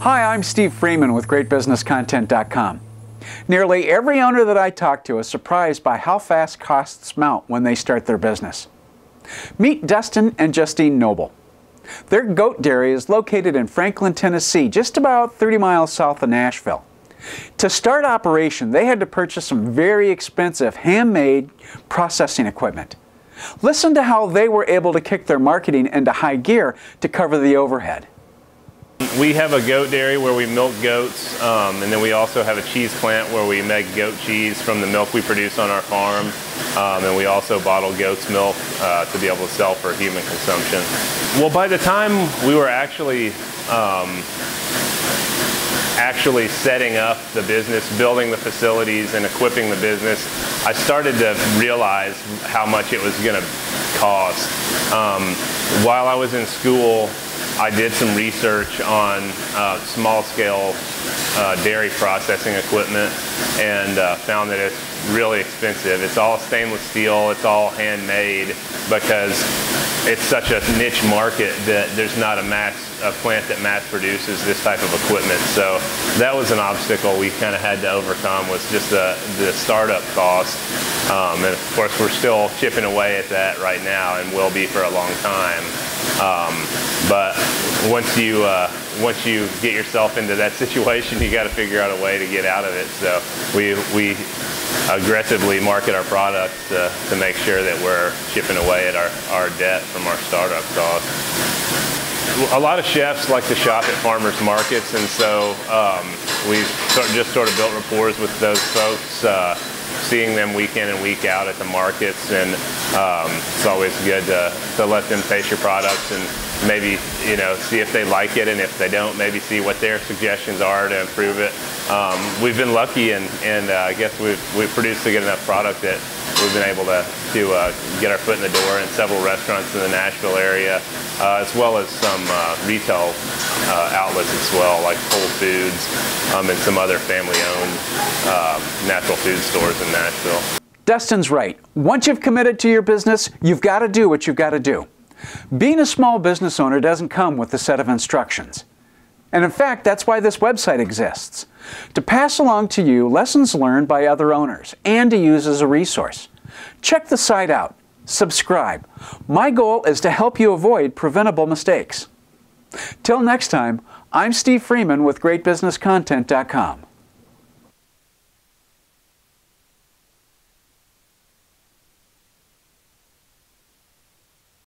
Hi, I'm Steve Freeman with GreatBusinessContent.com. Nearly every owner that I talk to is surprised by how fast costs mount when they start their business. Meet Dustin and Justine Noble. Their goat dairy is located in Franklin, Tennessee, just about 30 miles south of Nashville. To start operation, they had to purchase some very expensive handmade processing equipment. Listen to how they were able to kick their marketing into high gear to cover the overhead. We have a goat dairy where we milk goats, and then we also have a cheese plant where we make goat cheese from the milk we produce on our farm, and we also bottle goat's milk to be able to sell for human consumption. Well, by the time we were actually setting up the business, building the facilities and equipping the business, I started to realize how much it was going to cost. While I was in school, I did some research on small-scale dairy processing equipment and found that it's really expensive. It's all stainless steel, it's all handmade, because it's such a niche market that there's not a plant that mass produces this type of equipment. So that was an obstacle we kind of had to overcome, was just the startup cost. And of course we're still chipping away at that right now and will be for a long time. But once you get yourself into that situation, you got to figure out a way to get out of it. So we aggressively market our products to make sure that we're chipping away at our debt from our startup costs. A lot of chefs like to shop at farmers markets, and so we've just sort of built rapport with those folks, seeing them week in and week out at the markets, and it's always good to let them taste your products and maybe, see if they like it, and if they don't, maybe see what their suggestions are to improve it. We've been lucky, and I guess we've produced a good enough product that we've been able to get our foot in the door in several restaurants in the Nashville area, as well as some retail outlets as well, like Whole Foods and some other family-owned natural food stores in Nashville. Dustin's right. Once you've committed to your business, you've got to do what you've got to do. Being a small business owner doesn't come with a set of instructions. And in fact, that's why this website exists, to pass along to you lessons learned by other owners and to use as a resource. Check the site out. Subscribe. My goal is to help you avoid preventable mistakes. Till next time, I'm Steve Freeman with GreatBusinessContent.com.